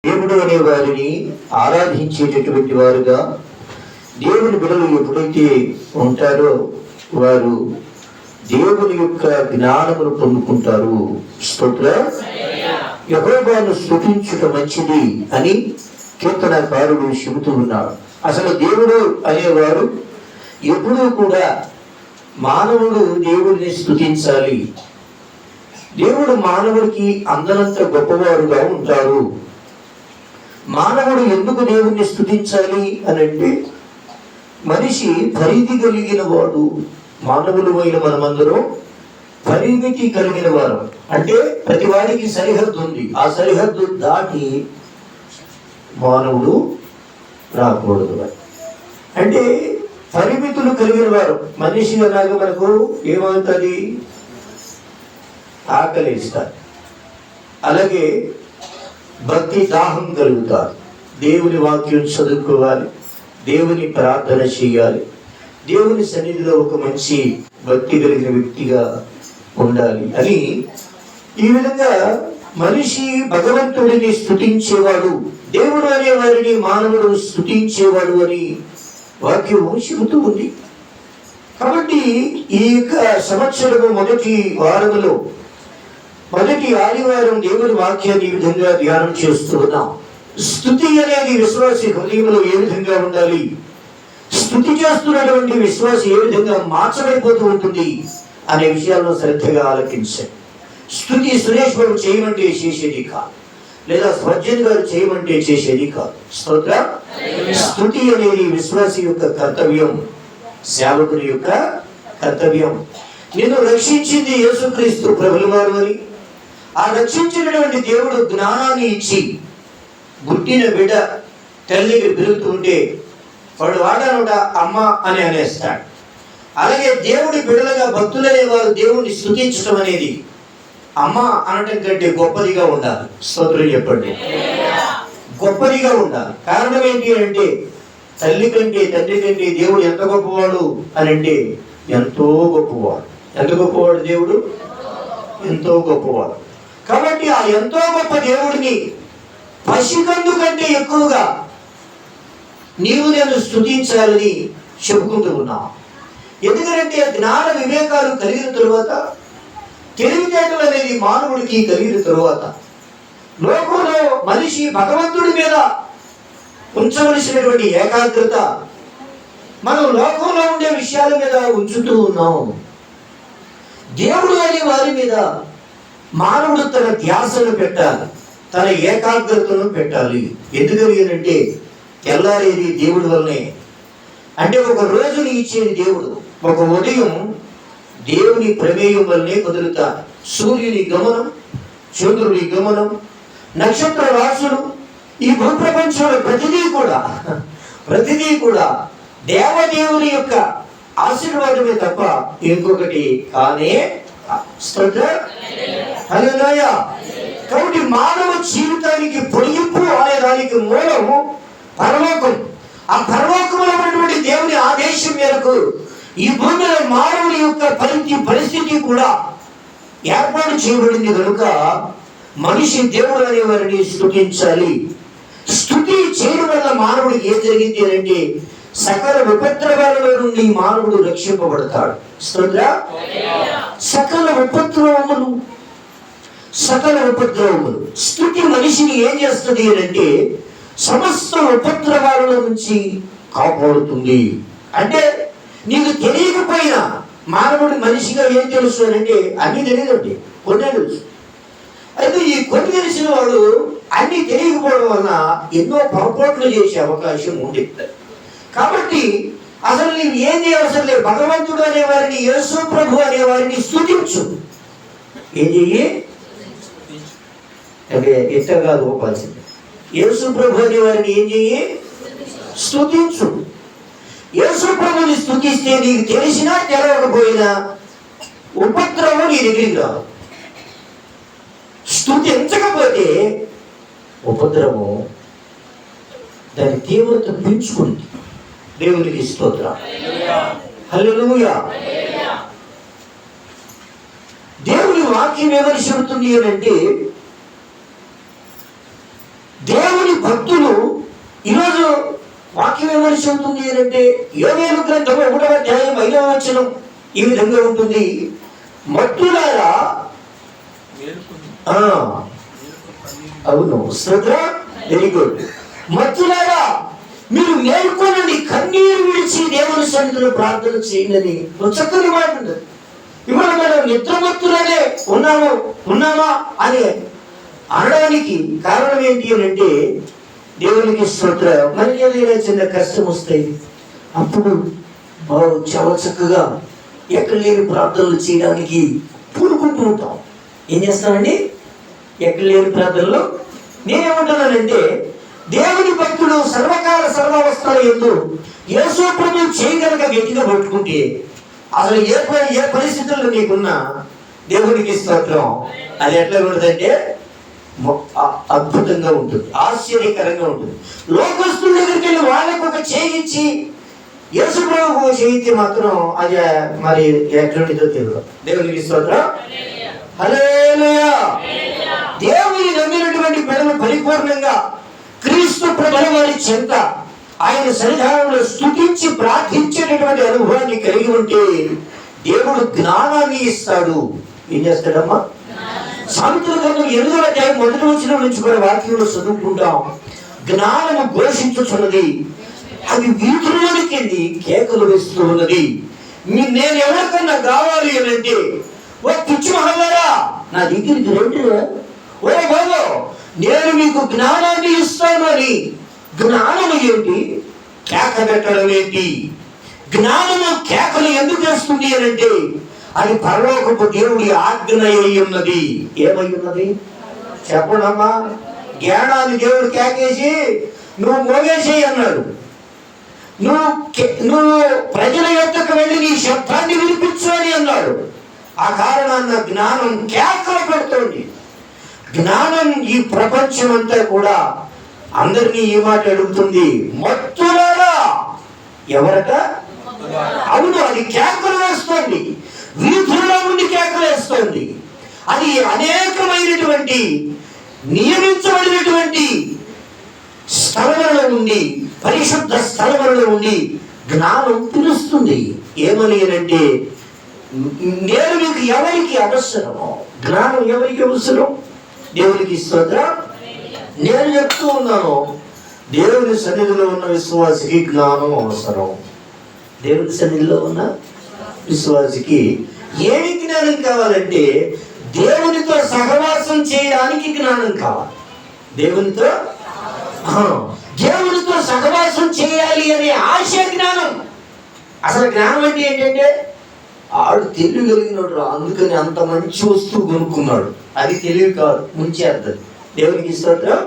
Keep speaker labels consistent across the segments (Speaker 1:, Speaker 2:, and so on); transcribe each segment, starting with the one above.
Speaker 1: దేవుడు అనే వారిని ఆరాధించేటటువంటి వారుగా దేవుని బిడ్డలు ఎప్పుడైతే ఉంటారో వారు దేవుని యొక్క జ్ఞానమును పొందుకుంటారు. స్తోత్రం. యెహోవాను స్తుతించుట మంచిది అని కీర్తనకారుడు చెబుతూ ఉన్నాడు. అసలు దేవుడు అనేవారు ఎప్పుడూ కూడా మానవుడు దేవుడిని స్తుతించాలి. దేవుడు మానవుడికి అందనంత గొప్పవారుగా ఉంటారు. మానవుడు ఎందుకు దేవుణ్ణి స్తుతించాలి అని అంటే, మనిషి పరిధి కలిగిన వాడు. మానవులమైన మనమందరం పరిమితి కలిగిన వారు. అంటే ప్రతి వాడికి సరిహద్దు ఉంది. ఆ సరిహద్దు దాటి మానవుడు రాకూడదు. అంటే పరిమితులు కలిగిన వారు. మనిషి అలాగే మనకు ఏమవుతుంది? ఆకలిస్తారు. అలాగే భక్తి దాహం కలుగుతారు. దేవుని వాక్యం చదువుకోవాలి, దేవుని ప్రార్థన చేయాలి, దేవుని సన్నిధిలో ఒక మంచి భక్తి కలిగిన వ్యక్తిగా ఉండాలి అని ఈ విధంగా మనిషి భగవంతుడిని స్తుతించేవాడు, దేవుడు అనే వారిని మానవుడు స్తుతించేవాడు అని వాక్యం చెబుతూ ఉంది. కాబట్టి ఈ యొక్క సంవత్సరము మొదటి వారములో మొదటి ఆదివారం దేవుని వాక్యాన్ని ఈ విధంగా ధ్యానం చేస్తూ ఉన్నాం. స్తుతి అనేది విశ్వాసి హృదయంలో ఏ విధంగా ఉండాలి, స్తుతి చేస్తున్నటువంటి విశ్వాసి ఏ విధంగా మార్చబడిపోతూ ఉంటుంది అనే విషయాలను శ్రద్ధగా ఆలకించారు. స్తుతి సురేష్ బాబు చేయమంటే చేసేది కాదు, లేదా స్వర్జన్ గారు చేయమంటే చేసేది కాదు. స్తోత్రం. స్తుతి అనేది విశ్వాసి యొక్క కర్తవ్యం, సేవకుని యొక్క కర్తవ్యం. నిన్ను రక్షించింది యేసుక్రీస్తు ప్రభుల వారు అని, ఆ రక్షించినటువంటి దేవుడు జ్ఞానాన్ని ఇచ్చి పుట్టిన బిడ్డ తల్లికి పిలుతూ ఉంటే వాడు వాడనోట అమ్మ అని అనేస్తాడు. అలాగే దేవుడి బిడ్డలుగా భక్తులనే వారు దేవుడిని స్తుతించడం అనేది అమ్మ అనటం కంటే గొప్పదిగా ఉండాలి. స్తోత్రం చెప్పండి. గొప్పదిగా ఉండాలి. కారణం ఏంటి అంటే, తల్లి కంటే తండ్రి కంటే దేవుడు ఎంత గొప్పవాడు అని అంటే ఎంతో గొప్పవాడు. ఎంత గొప్పవాడు దేవుడు? ఎంతో గొప్పవాడు. కాబట్టి ఆ ఎంతో గొప్ప దేవుడిని పసికందు కంటే ఎక్కువగా నీవు నేను స్తుతించాలని చెప్పుకుంటూ ఉన్నావు. ఎందుకంటే జ్ఞాన వివేకాలు కలిగిన తరువాత, తెలివితేటలు అనేది మానవుడికి కలిగిన తరువాత, లోకంలో మనిషి భగవంతుడి మీద ఉంచవలసినటువంటి ఏకాగ్రత మనం లోకంలో ఉండే విషయాల మీద ఉంచుతూ ఉన్నాం. దేవుడు అనే వారి మీద మానవుడు తన ధ్యాసను పెట్టాలి, తన ఏకాగ్రతను పెట్టాలి. ఎందుకని అంటే తెల్లారేది దేవుడి వల్లనే. అంటే ఒక రోజుని ఇచ్చేది దేవుడు. ఒక ఉదయం దేవుని ప్రమేయం వల్లనే కుదురుతారు. సూర్యుని గమనం, చంద్రుని గమనం, నక్షత్ర రాశులు, ఈ భూప్రపంచంలో ప్రతిదీ కూడా దేవదేవుని యొక్క ఆశీర్వాదమే తప్ప ఇంకొకటి కానే. హల్లెలూయా. కాబట్టి మానవ జీవితానికి పొడిగింపు అనే దానికి మూలం పరలోకం. ఆ పరలోకంలో ఉన్నటువంటి దేవుని ఆదేశం మేరకు ఈ భూమిలో మానవుని యొక్క పరిస్థితి కూడా ఏర్పాటు చేయబడింది కనుక మనిషి దేవుడు అనే వారిని స్తుతించాలి. స్తుతి చేయడం వల్ల మానవుడికి ఏం జరిగింది అంటే, సకల ఉపద్రవాలలో నుండి మానవుడు రక్షింపబడతాడు. సకల ఉపద్రవములు స్తుతి మనిషిని ఏం చేస్తుంది అంటే, సమస్త ఉపద్రవాల నుంచి కాపాడుతుంది. అంటే నీకు తెలియకపోయినా మానవుడి మనిషిగా ఏం తెలుసు అంటే, అన్నీ తెలియదండి, కొన్ని తెలుసు. అయితే ఈ కొన్ని తెలిసిన వాడు అన్నీ తెలియకపోవడం వలన ఎన్నో పొరపాట్లు చేసే అవకాశం ఉంది. కాబట్టి అసలు నీవు ఏం చేయవసరం లేదు. భగవంతుడు అనేవారిని, యేసు ప్రభు అనేవారిని స్తుతించు. ఏం చెయ్యి అంటే ఎత్తగా రూపాల్సింది. యేసు ప్రభు అనేవారిని ఏం చెయ్యి? స్తుతించు. యేసు ప్రభుని స్తుతిస్తే నీకు తెలిసినా తెలవకపోయినా ఉపద్రవం నీ దగ్గరికి రాదు. స్తుతించకపోతే ఉపద్రవం దాని తీవ్రత పెంచుకుంది. దేవునికి స్తోత్రం. హల్లెలూయా. దేవుని వాక్యం ఏమని చెబుతుంది అంటే, దేవుడు భక్తులు ఈరోజు వాక్యం ఏమని చెబుతుంది అంటే యోవేలు గ్రంథం 1వ అధ్యాయం 5వ వచనం ఈ విధంగా ఉంటుంది. మత్తులారా, అవును శ్రద్ధ, వెరీ గుడ్. మత్తులారా మీరు మేల్కొనండి, కన్నీరు విడిచి దేవుని సన్నిధిలో ప్రార్థన చేయండి. చక్కని మాట ఉంది. ఇప్పుడు మనం నిద్రమత్తులనే ఉన్నామా అని అనడానికి కారణం ఏంటి అని అంటే దేవునికి స్తోత్రం. మనకి ఏదైనా చిన్న కష్టం వస్తాయి, అప్పుడు చాలా చక్కగా ఎక్కడ లేని ప్రార్థనలు చేయడానికి పూనుకుంటూ ఉంటాం. ఏం చేస్తామండి? ఎక్కడ లేని ప్రార్థనలు. నేనేమంటున్నానంటే దేవుని భక్తుడు సర్వకాల సర్వావస్థల యందు యేసు ప్రభువు చేయగలక గట్టిగా పట్టుకుంటే అసలు ఏ పరిస్థితుల్లో నీకున్నా దేవునికి స్తోత్రం, అది ఎట్లా ఉంటుందంటే అద్భుతంగా ఉంటుంది, ఆశ్చర్యకరంగా ఉంటుంది. లోకస్తుల దగ్గరికి వెళ్ళి వాళ్ళకు ఒక చేయించి యేసు ప్రభువు చేయితే మాత్రం అది మరి ఎట్లుంటుందో తెలియదు. దేవునికి స్తోత్రం, హల్లెలూయా. దేవుని నమ్మినటువంటి బిడ్డలు పరిపూర్ణంగా క్రీస్తు ప్రభువు వారి చెంత ఆయన సన్నిధానంలో స్తుతించి ప్రార్థించేటటువంటి అనుభవాన్ని కలిగి ఉంటే దేవుడు జ్ఞానాన్ని ఇస్తాడు. ఏం చేస్తాడమ్మా? సామెతల గ్రంథం 8వ అధ్యాయం 1వ వచనం నుంచి కూడా వాక్యంలో చదువుకుంటాం. జ్ఞానము ఘోషించుచున్నది, అది వీధుల్లోనికి వెళ్ళి కేకలు వేస్తూ ఉన్నది. నేను ఎవరికన్నా కావాలి అని అంటే, ఓ పిచ్చి మహల్లారా నా దగ్గరికి రండి, ఓ బాబు నేను మీకు జ్ఞానాన్ని ఇస్తాను అని. జ్ఞానము ఏంటి? కేక పెట్టడం ఏంటి? జ్ఞానము కేకలు ఎందుకు వేస్తుంది అని అంటే అది పరలోకపు దేవుడి ఆజ్ఞ అయి ఉన్నది. ఏమై ఉన్నది చెప్పడమ్మా? జ్ఞానాన్ని దేవుడు కేకేసి నువ్వు మోగేసేయి అన్నాడు. నువ్వు ప్రజల యొద్దకు వెళ్ళి నీ శబ్దాన్ని వినిపించు అని అన్నాడు. ఆ కారణాన్న జ్ఞానం కేకలు పెడుతోంది. జ్ఞానం ఈ ప్రపంచం అంతా కూడా అందరినీ ఈ మాట అడుగుతుంది, మత్తులారా. ఎవరట? అవును, అది కేకలు వేస్తోంది, వీధుల్లో ఉండి కేకలు వేస్తోంది. అది అనేకమైనటువంటి నియమించబడినటువంటి స్థలములలో ఉండి, పరిశుద్ధ స్థలములలో ఉండి జ్ఞానం పిలుస్తుంది. ఏమని అంటే నేను మీకు ఎవరికి అవసరమో, జ్ఞానం ఎవరికి అవసరం? దేవునికి స్తోత్రం. నేను చెప్తూ ఉన్నాను, దేవుని సన్నిధిలో ఉన్న విశ్వాసికి జ్ఞానం అవసరం. దేవుని సన్నిధిలో ఉన్న విశ్వాసికి ఏమి జ్ఞానం కావాలంటే దేవునితో సహవాసం చేయడానికి జ్ఞానం కావాలి. దేవునితో సహవాసం చేయాలి అనే ఆశ జ్ఞానం. అసలు జ్ఞానం అంటే ఏంటంటే ఆడు తెలివి కలిగినాడు, అందుకని అంత మంచి వస్తువు కొనుక్కున్నాడు. అది తెలివి కాదు, ముంచేద్దది. దేవునికి స్తోత్రం.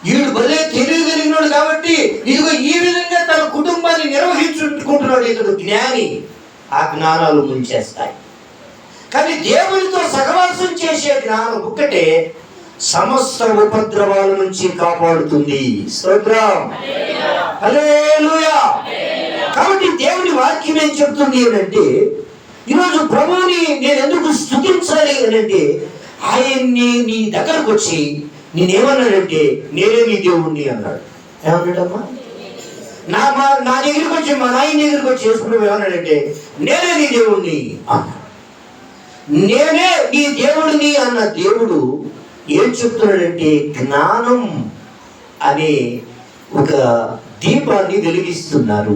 Speaker 1: వీడు భలే తెలివి కలిగినాడు కాబట్టి ఇదిగో ఈ విధంగా తన కుటుంబాన్ని నిర్వహించుకుంటున్నాడు, ఇతడు జ్ఞాని. ఆ జ్ఞానాలు ముంచేస్తాయి. కానీ దేవునితో సహవాసం చేసే జ్ఞానం ఒక్కటే సమస్త ఉపద్రవాల నుంచి కాపాడుతుంది. స్తోత్రం, హల్లెలూయా. కాబట్టి దేవుని వాక్యం ఏం చెప్తుంది అంటే ఈరోజు ప్రభువుని నేను ఎందుకు స్తుతించాలి అని అంటే ఆయన్ని నీ దగ్గరకు వచ్చి నేనేమన్నాడంటే నేనే నీ దేవుణ్ణి అన్నాడు. ఏమన్నాడమ్మా? నా దగ్గరికి వచ్చి మా నాయన దగ్గరికి వచ్చి చేసుకుని ఏమన్నాడంటే నేనే నీ దేవుణ్ణి అన్నాడు. నేనే నీ దేవుడిని అన్న దేవుడు ఏం చెప్తున్నాడంటే జ్ఞానం అనే ఒక దీపాన్ని వెలిగిస్తున్నారు.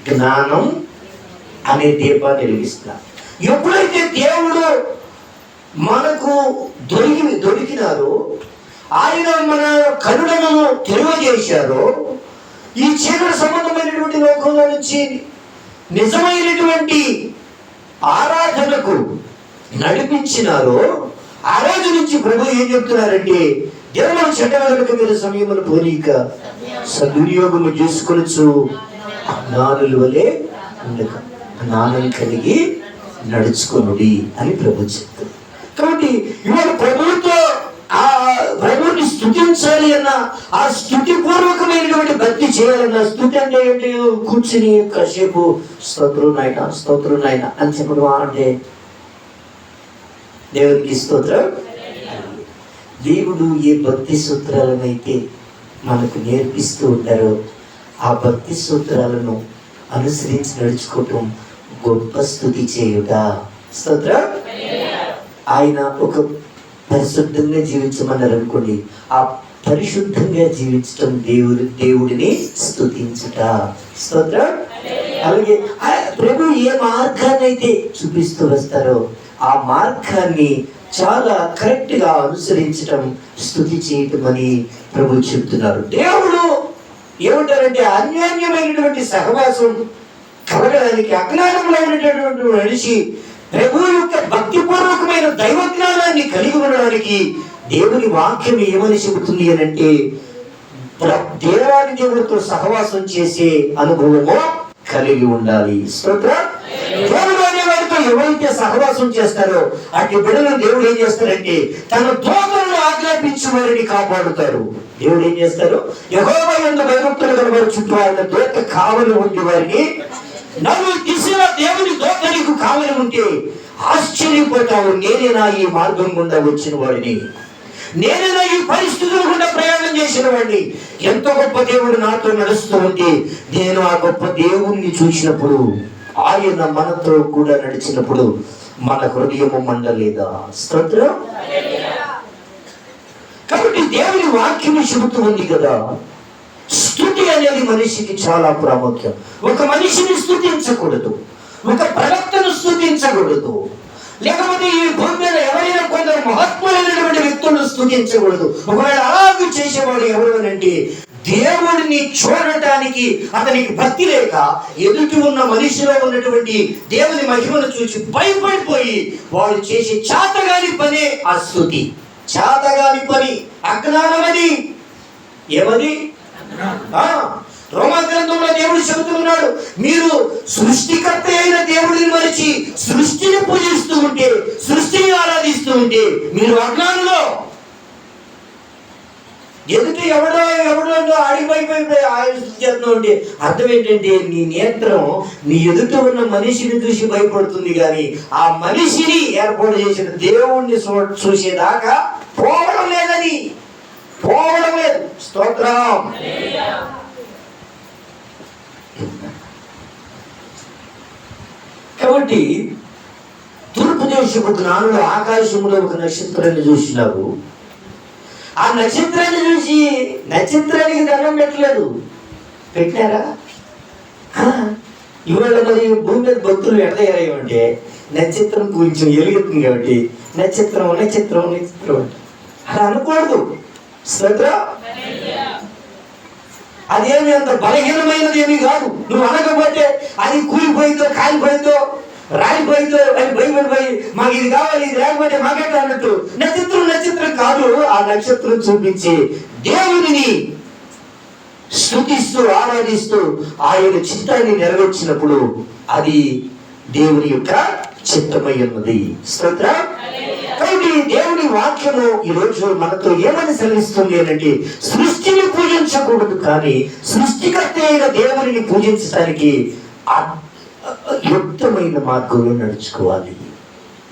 Speaker 1: జ్ఞానం అనే దీపాన్ని వెలిగిస్తున్నారు. ఎప్పుడైతే దేవుడు మనకు దొరికినారో, ఆయన మన కరుణను తెలియజేశారో, ఈ చీకటి సంబంధమైనటువంటి లోకంలో నుంచి నిజమైనటువంటి ఆరాధనకు నడిపించినారో, ఆ రోజు నుంచి ప్రభు ఏం చెప్తున్నారంటే దేవుని చెడ్డలకు మీరు సమయమును పోనీక సద్వినియోగము చేసుకొనొచ్చు జ్ఞానుల వలె ఉండక జ్ఞానం కలిగి నడుచుకొనుడి అని ప్రభు చెప్తారు. కాబట్టి ఇవాళ ప్రభువుని స్తుతించాలి అన్న, ఆ స్తుతి పూర్వకమైనటువంటి భక్తి చేయాలన్న, స్తుతి అంటే ఏంటి? కూర్చుని కాసేపు స్తోత్రం నాయన అని చెప్పడం అంటే దేవునికి స్తోత్రం. దేవుడు ఏ భక్తి సూత్రాలనైతే మనకు నేర్పిస్తూ ఉంటారో ఆ భక్తి సూత్రాలను అనుసరించి నడుచుకోవటం గొప్ప స్తుతి చేయుట. స్తోత్రం. ఆయన ఒక పరిశుద్ధంగా జీవించమన్నారు అనుకోండి, ఆ పరిశుద్ధంగా జీవించటం దేవుడిని స్తుతించుట. స్తోత్రం. అలాగే ప్రభు ఏ మార్గాన్ని అయితే చూపిస్తూ వస్తారో ఆ మార్గాన్ని చాలా కరెక్ట్గా అనుసరించటం స్తుతి చేయటం అని ప్రభు చెప్తున్నారు. దేవుడు ఏమంటారంటే అన్యోన్యమైనటువంటి సహవాసం కలగడానికి అజ్ఞానంలో ఉన్నటువంటి మనిషి ప్రభు యొక్క భక్తిపూర్వకమైన దైవజ్ఞానాన్ని కలిగి ఉండడానికి దేవుని వాక్యం ఏమని చెబుతుంది అని అంటే దేవాది దేవుడితో సహవాసం చేసే అనుభవము కలిగి ఉండాలి. స్తోత్రం. దేవుడు అనేవాడితో ఎవరైతే సహవాసం చేస్తారో అట్టి బిడ్డలను దేవుడు ఏం చేస్తారంటే తన దూతలను ఆజ్ఞాపించి వారిని కాపాడుతారు. దేవుడు ఏం చేస్తారు? యెహోవా యందు భయభక్తులు కలవారు చుట్టూ ఆయన దూత కావలి ఉండి వారిని నలుగురు దిశలో దేవుని దూత నీకు కావలి ఉంటే ఆశ్చర్యపోతావు. నేనేనా ఈ మార్గం గుండా వచ్చిన వాడిని, నేనేనా ఈ పరిస్థితుల గుండా ప్రయాణం చేసిన వాడిని, ఎంతో గొప్ప దేవుడు నాతో నడుస్తూ ఉంటే నేను ఆ గొప్ప దేవుణ్ణి చూసినప్పుడు, ఆయన మనతో కూడా నడిచినప్పుడు మన హృదయము మండలేదా? స్తోత్రం. కాబట్టి దేవుని వాక్యము చెబుతూ ఉంది కదా, స్తుతి అనేది మనిషికి చాలా ప్రాముఖ్యం. ఒక మనిషిని స్తుతించకూడదు, ఒక ప్రవక్తను స్తుతించకూడదు, లేకపోతే ఈ భూమి మీద ఎవరైనా కొందరు మహత్వమైనటువంటి వ్యక్తులను స్తుతించకూడదు. ఒకవేళ అలాగే చేసేవాడు ఎవరు అంటే దేవుడిని చూడటానికి అతనికి భక్తి లేక ఎదుటి ఉన్న మనిషిలో ఉన్నటువంటి దేవుని మహిమను చూసి భయపడిపోయి వాడు చేసే చేతగాని పనే ఆ స్తుతి. చేతగాని పని అజ్ఞానమని. ఏమది? రోమా గ్రంథంలో దేవుడు చెబుతున్నాడు, మీరు సృష్టికర్త అయిన దేవుడిని మరిచి సృష్టిని పూజిస్తూ ఉంటే, సృష్టిని ఆరాధిస్తూ ఉంటే మీరు అజ్ఞానులో. ఎదుటి ఎవడో ఆడిపోయిపోయి ఆలోచిస్తూ ఉంటే అర్థం ఏంటంటే నీ నేత్రం నీ ఎదుట ఉన్న మనిషిని చూసి భయపడుతుంది, కానీ ఆ మనిషిని ఏర్పాటు చేసిన దేవుణ్ణి చూసేదాకా పోవడం లేదని. పోవడం లేదు. స్తోత్రం. కాబట్టి తూర్పు దేశపు జ్ఞానులు ఆకాశంలో ఒక నక్షత్రాన్ని చూసినారు. ఆ నక్షత్రాన్ని చూసి నక్షత్రానికి దండం పెట్టలేదు. పెట్టారా? ఇవాళ మరి భూమి మీద భక్తులు ఎడదయ్యారేమంటే నక్షత్రం కొంచెం ఎలుగుతుంది కాబట్టి నక్షత్రం నక్షత్రం నక్షత్రం అలా అనకూడదు. స్తోత్రం. అదేమి అంత బలహీనమైనది ఏమీ కాదు. నువ్వు అనకపోతే అది కూలిపోయిందో కాలిపోయిందో రాలిపోయిందో అని భయపడిపోయి మాకు ఇది కావాలి ఇది లేకపోతే మాకెట్లా అన్నట్టు నక్షత్రం నక్షత్రం కాదు. ఆ నక్షత్రం చూపించి దేవుడిని స్తుతిస్తూ ఆరాధిస్తూ ఆయన చిత్తాన్ని నెరవేర్చినప్పుడు అది దేవుని యొక్క చిత్తమై ఉన్నది. స్తోత్రం. కాబట్టి దేవుని వాక్యము ఈరోజు మనతో ఏమని సెలవిస్తుంది అంటే సృష్టిని పూజించకూడదు, కానీ సృష్టికర్త అయిన దేవుని పూజించడానికి యుక్తమైన మార్గంలో నడుచుకోవాలి.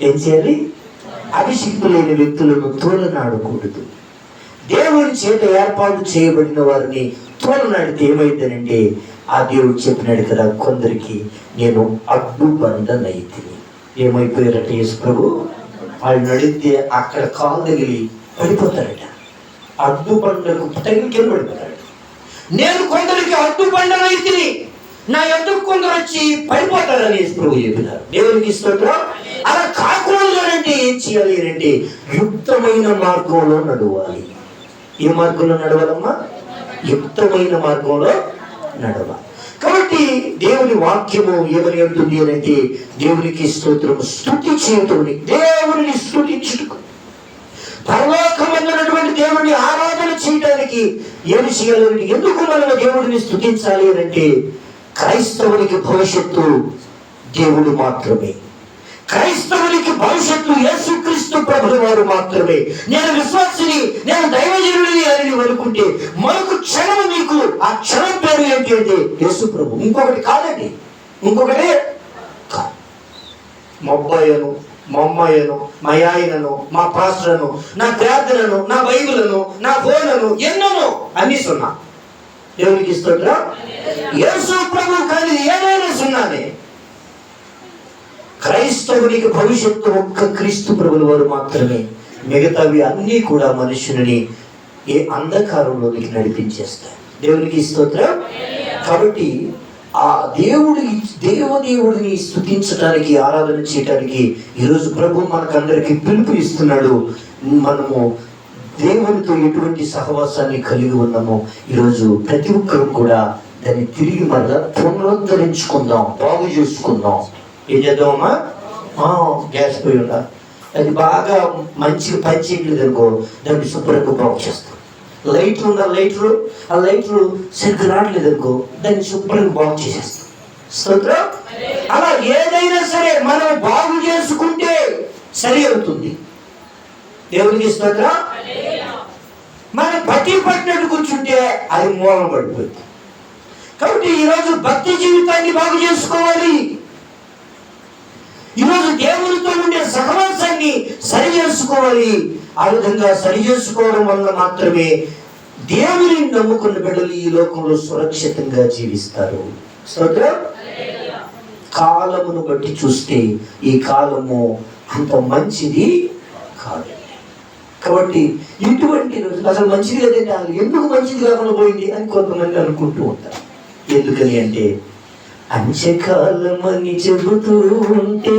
Speaker 1: ఏం చేయాలి? అభిషిక్తులైన వ్యక్తులను తోలనాడకూడదు. దేవుని చేత ఏర్పాటు చేయబడిన వారిని తోలనాడితే ఏమైందనంటే ఆ దేవుడు చెప్పినాడు కదా, కొందరికి నేను అడ్డుబండనైతిని. ఏమైపోయారట యేసు ప్రభు? వాళ్ళు నడితే అక్కడ కాలు తగిలి పడిపోతారట. అడ్డుబండకు తగిలి కింద పడిపోతాడు. నేను కొందరికి అడ్డుబండనైతిని, నా ఎదుగు కొందరు వచ్చి పడిపోతారని ప్రభు చెప్పినారు. దేవునికి స్తోత్రం. అలా కాకూడదు అంటే ఏం చేయాలి అంటే యుక్తమైన మార్గంలో నడవాలి. ఏ మార్గంలో నడవాలమ్మా? యుక్తమైన మార్గంలో నడవాలి. కాబట్టి దేవుని వాక్యము ఏమని అంటుంది అంటే దేవునికి స్తోత్రం, స్తుతి చేయటం, దేవుని స్తుతించుటకు, పరలోకమైనటువంటి దేవుడిని ఆరాధన చేయడానికి ఏమి చేయాలంటే, ఎందుకు మనం దేవుడిని స్తుతించాలి అంటే క్రైస్తవునికి భవిష్యత్తు దేవుడు మాత్రమే. క్రైస్తవునికి భవిష్యత్తు యేసుక్రీస్తు ప్రభుల వారు మాత్రమే. నేను విశ్వాసిని, నేను దైవజనుడిని అని అనుకుంటే మరొక క్షణం నీకు ఆ క్షణం పేరు ఏంటి అంటే యేసు ప్రభు. ఇంకొకటి కాదండి, ఇంకొకటి మొబ్బాయను మా అమ్మాయిలను, మా ఆయనను, మా పాస్టర్ను, నా ప్రార్థనను, నా బైబిలను, నా ఫోన్లను, ఎన్నోనో అన్ని సున్నా. దేవునికి స్తోత్రం. యేసు ప్రభు కానీ ఏదైనా సున్నానే. క్రైస్తవునికి భవిష్యత్తు ఒక్క క్రీస్తు ప్రభుల వారు మాత్రమే. మిగతావి అన్నీ కూడా మనుషుని ఏ అంధకారంలోనికి నడిపించేస్తాయి. దేవునికి స్తోత్రం. కాబట్టి ఆ దేవదేవుడిని స్తుతించడానికి, ఆరాధన చేయడానికి ఈరోజు ప్రభు మనకందరికీ పిలుపు ఇస్తున్నాడు. మనము దేవునితో ఎటువంటి సహవాసాన్ని కలిగి ఉన్నామో ఈరోజు ప్రతి ఒక్కరు కూడా దాన్ని తిరిగి మరలా పునరుద్ధరించుకుందాం, బాగు చేసుకుందాం. ఏం చేద్దామమ్మా? గ్యాస్ పోయి ఉందా, అది బాగా మంచిగా పనిచేయట్లేదు అనుకో, దాన్ని శుభ్రంగా బాగు చేస్తాం. లైట్లు ఉన్న ఆ లైట్లు సరిగ్గా రావట్లేదు అనుకో, దాన్ని శుభ్రంగా బాగు చేసేస్తాం. స్తోత్రం. అలా ఏదైనా సరే మనం బాగు చేసుకుంటే సరి అవుతుంది. దేవునికి స్తోత్రం. మనం భక్తి పట్టినట్టు కూర్చుంటే అది మూలం పడిపోతుంది. కాబట్టి ఈరోజు భక్తి జీవితాన్ని బాగు చేసుకోవాలి. ఈరోజు దేవునితో ఉండే సహవాసాన్ని సరి చేసుకోవాలి. ఆ విధంగా సరి చేసుకోవడం వల్ల మాత్రమే దేవుని నమ్ముకున్న బిడ్డలు ఈ లోకంలో సురక్షితంగా జీవిస్తారు. స్తోత్రం. కాలమును బట్టి చూస్తే ఈ కాలము అంత మంచిది కాదు. కాబట్టి ఇటువంటి రోజులు అసలు మంచిది లేదంటే ఎందుకు మంచిది కాకుండా పోయింది అని కొంతమంది అనుకుంటూ ఉంటారు. ఎందుకని అంటే అంత్యకాలమని చెబుతూ ఉంటే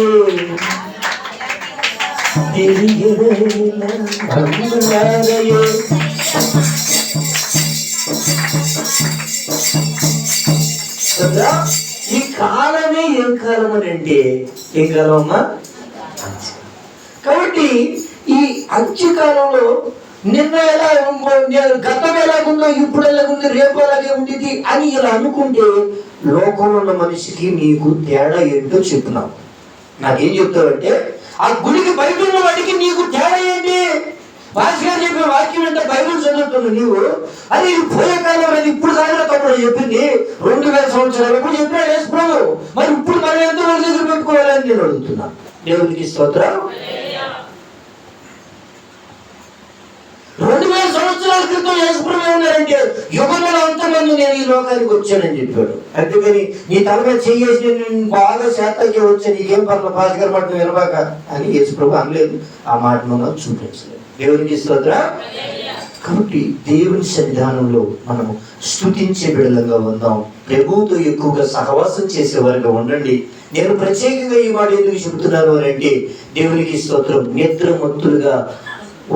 Speaker 1: ఈ కాలమే ఏం కాలం అని అంటే ఏం కాలం అమ్మా? కాబట్టి ఈ అంత్యకాలంలో నిన్న ఎలా గతం ఎలాగుందో ఇప్పుడు ఎలాగుంది రేపు అలాగే ఉండేది అని ఇలా అనుకుంటే లోకంలో ఉన్న మనిషికి నీకు తేడా ఏంటో చెప్తున్నావు. నాకేం చెప్తావంటే ఆ గుడికి బయట ఉన్న వాడికి నీకు తేడా ఏంటి? భాస్కర్ చెప్పిన వాక్యం అంటే బైబిల్ చదువుతున్నావు నీవు. అది పోయే కాలం అది ఇప్పుడు కాదు తప్పుడు చెప్పింది 2000 సంవత్సరాలు ఎప్పుడు చెప్పినాడు యేసు ప్రభు. మరి ఇప్పుడు మనం ఎంతో రోజు దగ్గర పెట్టుకోవాలని నేను అడుగుతున్నా. దేవునికి స్తోత్రం. 2000 సంవత్సరాల క్రితం యేసు ప్రభు ఏమన్నారంటే యుగముల అంతమంది నేను ఈ లోకానికి వచ్చానని చెప్పాడు. అందుకని నీ తల మీద చేసి నేను బాగా శాతాకే వచ్చా, నీకేం పర్ల భాస్కర్ మాట వినబాక అని యేసు ప్రభు అనలేదు. ఆ మాటను నాకు చూపించలేదు. దేవునికి స్తోత్రం. కాబట్టి దేవుని సన్నిధానంలో మనము స్తుతించే బిడ్డలుగా ఉందాం. ప్రభువుతో ఎక్కువగా సహవాసం చేసేవారుగా ఉండండి. నేను ప్రత్యేకంగా ఈ మాట ఎందుకు చెబుతున్నాను అని అంటే దేవునికి స్తోత్రం. నిద్రమత్తులుగా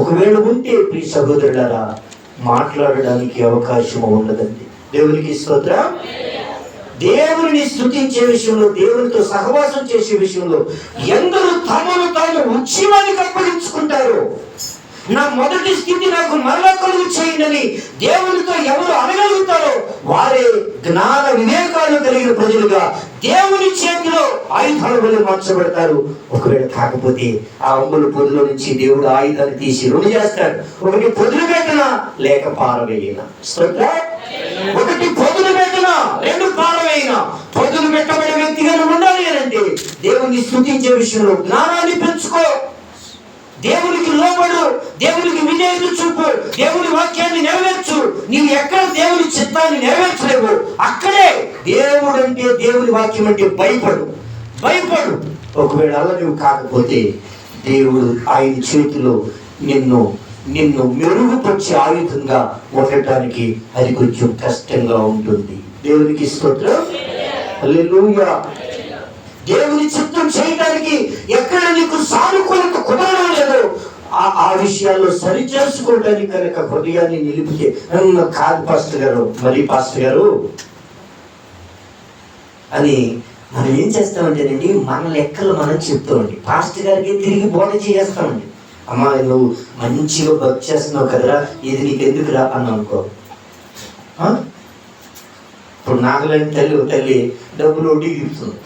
Speaker 1: ఒకవేళ ఉంటే ప్రియ సహోదరులారా మాట్లాడడానికి అవకాశం ఉండదండి. దేవునికి స్తోత్రం. దేవుని స్తుతించే విషయంలో, దేవునితో సహవాసం చేసే విషయంలో ఎందరూ తమను తాము ఉద్యమానికి అప్పగించుకుంటారు. నా మొదటి స్థితి నాకు మరలా కలుగు చేయండి దేవునితో ఎవరు అనగలుగుతారో వారే జ్ఞాన వివేకాలు కలిగిన ప్రజలుగా దేవుని చేతిలో ఆయుధాల వల్ల మార్చబడతారు. ఒకవేళ కాకపోతే ఆ అమ్ముల పొదుల నుంచి దేవుడు ఆయుధాన్ని తీసి 2 చేస్తాడు. ఒకటి పొదులు పెట్టినా లేక పారవేయినా. ఒకటి పొదులు పెట్టినా 2 పారవేయినా. పొదులు పెట్టబడే వ్యక్తిగా ఉండాలి అంటే దేవుని స్తుతించే విషయంలో జ్ఞానాన్ని పెంచుకో. దేవునికి లోబడు, దేవునికి విధేయత చూపు, దేవుని వాక్యాన్ని నెరవేర్చు. నీవు ఎక్కడ దేవుని చిత్తాన్ని నెరవేర్చలేవు అక్కడే దేవుడు అంటే, దేవుని వాక్యం అంటే భయపడు. ఒకవేళ అలా నువ్వు కాకపోతే దేవుడు ఆయన చేతిలో నిన్ను మెరుగుపరిచే ఆయుధంగా ఉండటానికి అది కొంచెం కష్టంగా ఉంటుంది. దేవునికి స్తోత్రం. హల్లెలూయా. దేవుని చిత్తం చేయడానికి ఎక్కడ నీకు సానుకూలత కుదరడం లేదు ఆ విషయాల్లో సరి చేసుకోవడానికి కనుక హృదయాన్ని నిలిపితే కాదు పాస్టర్ గారు, మరి పాస్టర్ గారు అని మనం ఏం చేస్తామంటేనండి మన లెక్కలు మనం చెప్తామండి. పాస్టర్ గారికి తిరిగి బోధ చేస్తామండి. అమ్మా నువ్వు మంచిగా భక్తి చేస్తున్నావు కదరా, ఇది నీకు ఎందుకురా అని అనుకో. ఇప్పుడు నాగలాంటి తల్లి డబ్బులు వడ్డీకి ఇస్తుంది.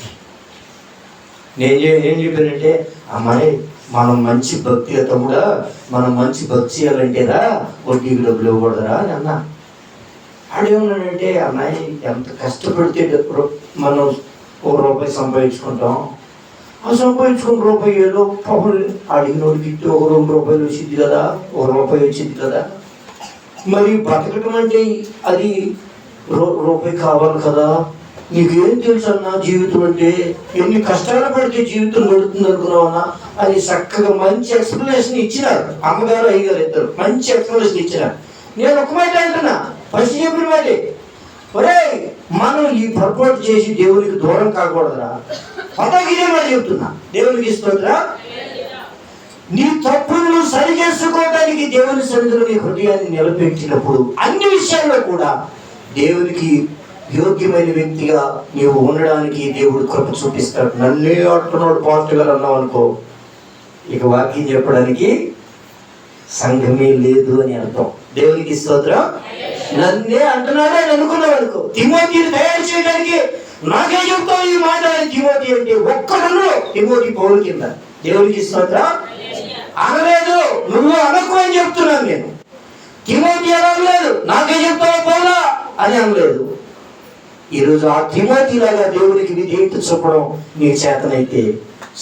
Speaker 1: నేను ఏం చెప్పానంటే అమ్మాయి మనం మంచి భక్తి తమ్ముడా, మనం మంచి భక్తి చేయాలంటేరా వడ్డీకి డబ్బులు ఇవ్వకూడదురా అని అన్నా. ఆడేమన్నాడంటే అమ్మాయి ఎంత కష్టపడితే మనం ₹1 సంపాదించుకుంటాం, సంపాదించుకుని రూపాయి ఏదో పాపం అడిగినోడికి ఇస్తే ఒక ₹2 వచ్చింది కదా, ₹1 వచ్చింది కదా. మరి బతకటం అంటే అది రూపాయి కావాలి కదా. నీకేం తెలుసు అన్నా జీవితం అంటే, ఎన్ని కష్టాలు పడితే జీవితం గడుతుంది అనుకున్నావన్నా అని చక్కగా మంచి ఎక్స్ప్లెనేషన్ ఇచ్చినారు. అమ్మగారు అయ్యగారు ఇద్దరు మంచి ఎక్స్ప్లెనేషన్ ఇచ్చినారు. నేను ఒక మాట అంటున్నా, ఫస్ట్ చెప్పిన మాటే, ఒరే మనం ఈ పొరపాటు చేసి దేవునికి దూరం కాకూడదురా. పదగిరే మాట చెప్తున్నా, దేవునికి స్తోత్రం. నీ తప్పులను సరి చేసుకోవడానికి దేవుని సన్నిధిలో నీ హృదయాన్ని నిలబెట్టినప్పుడు అన్ని విషయాల్లో కూడా దేవునికి యోగ్యమైన వ్యక్తిగా నీవు ఉండడానికి దేవుడు కృప చూపిస్తాడు. నన్నే అంటున్నాడు పాస్టర్ గారు అన్నావు అనుకో, ఇక వాక్యం చెప్పడానికి సంఘమే లేదు అని అర్థం. దేవునికి స్తోత్రం. నన్నే అంటున్నాడే అని అనుకున్నావు అనుకో, తిమోతిని తయారు చేయడానికి నాకే చెప్తావు ఈ మాట అని తిమోతి అంటే ఒక్కడును తిమోతి పౌలు కింద. దేవునికి స్తోత్రం. అనలేదు, నువ్వు అనకు అని చెప్తున్నాను నేను. తిమోతి అనలేదు, నాకే చెప్తావు పౌలా అని అనలేదు. ఈరోజు ఆ తిమోతి లాగా దేవునికి విధేయత చూపడం నీ చేతనైతే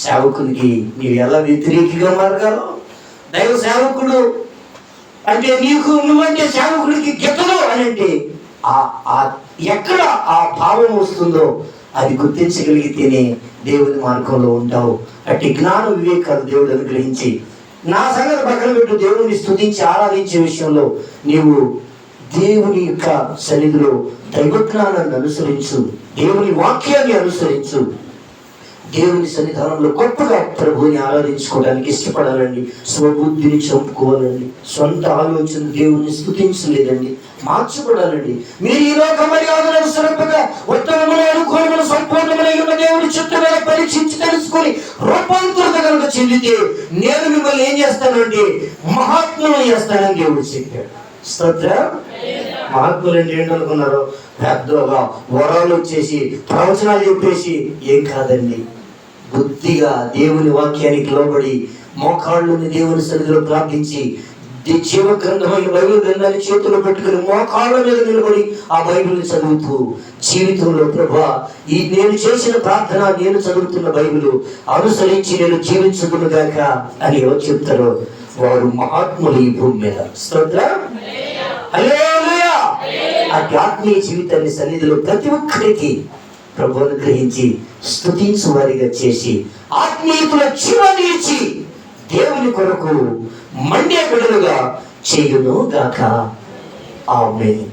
Speaker 1: సేవకునికి నీవు ఎలా వ్యతిరేకిగా మారగలవు? దైవ సేవకుడు అంటే నీకు నువ్వంటే సేవకుడికి గిట్టదు అని అంటే ఎక్కడ ఆ భావం వస్తుందో అది గుర్తించగలిగితేనే దేవుని మార్గంలో ఉంటావు. అట్టి జ్ఞాన వివేకాలు దేవుడు అనుగ్రహించి, నా సంగతి పక్కన పెట్టు, దేవుని స్తుతించి ఆరాధించే విషయంలో నీవు దేవుని యొక్క సన్నిధిలో దైవజ్ఞానాన్ని అనుసరించు, దేవుని వాక్యాన్ని అనుసరించు. దేవుని సన్నిధానంలో గొప్పగా ప్రభువుని ఆరాధించుకోవడానికి ఇష్టపడాలండి. స్వబుద్ధిని చంపుకోవాలండి. సొంత ఆలోచన దేవుని స్తుతించలేదండి, మార్చుకోవాలండి. మీరు ఈ లోకమని ఆదరించగా ఉత్తమమైన అనుకూలమైన సంపూర్ణమైన దేవుని చుట్టూ మీద పరీక్షించి తెలుసుకొని రూపాంతరత కనుక చెందితే నేను మిమ్మల్ని ఏం చేస్తానండి, మహాత్ములు చేస్తానని దేవుడు చెప్పాడు. స్తోత్రం. మహాత్ములు అంటే ఏంటనుకున్నారు? పెద్దగా వరాలు వచ్చేసి ప్రవచనాలు చెప్పేసి ఏం కాదండి. బుద్ధిగా దేవుని వాక్యానికి లోబడి మోకాళ్ళని దేవుని సన్నిధిలో ప్రార్థించి జీవ గ్రంథమైన బైబిల్ గ్రంథాన్ని చేతిలో పెట్టుకుని మోకాళ్ళ మీద నిలబడి ఆ బైబిల్ని చదువుతూ జీవితంలో ప్రభా ఈ నేను చేసిన ప్రార్థన, నేను చదువుతున్న బైబిల్ అనుసరించి నేను జీవించుకున్నగాక అని ఎవరు చెప్తారో వారు మహాత్ములు ఈ భూమి మీద. స్తోత్రం. హల్లెలూయా. అట్టి ఆత్మీయ జీవితాన్ని సన్నిధిలో ప్రతి ఒక్కరికి ప్రభు అనుగ్రహించి స్తుతించు వారిగా చేసి ఆత్మీయతలో జీవాన్ని ఇచ్చి దేవుని కొరకు మండే బిడ్డలుగా చేయును గాక. ఆమేన్.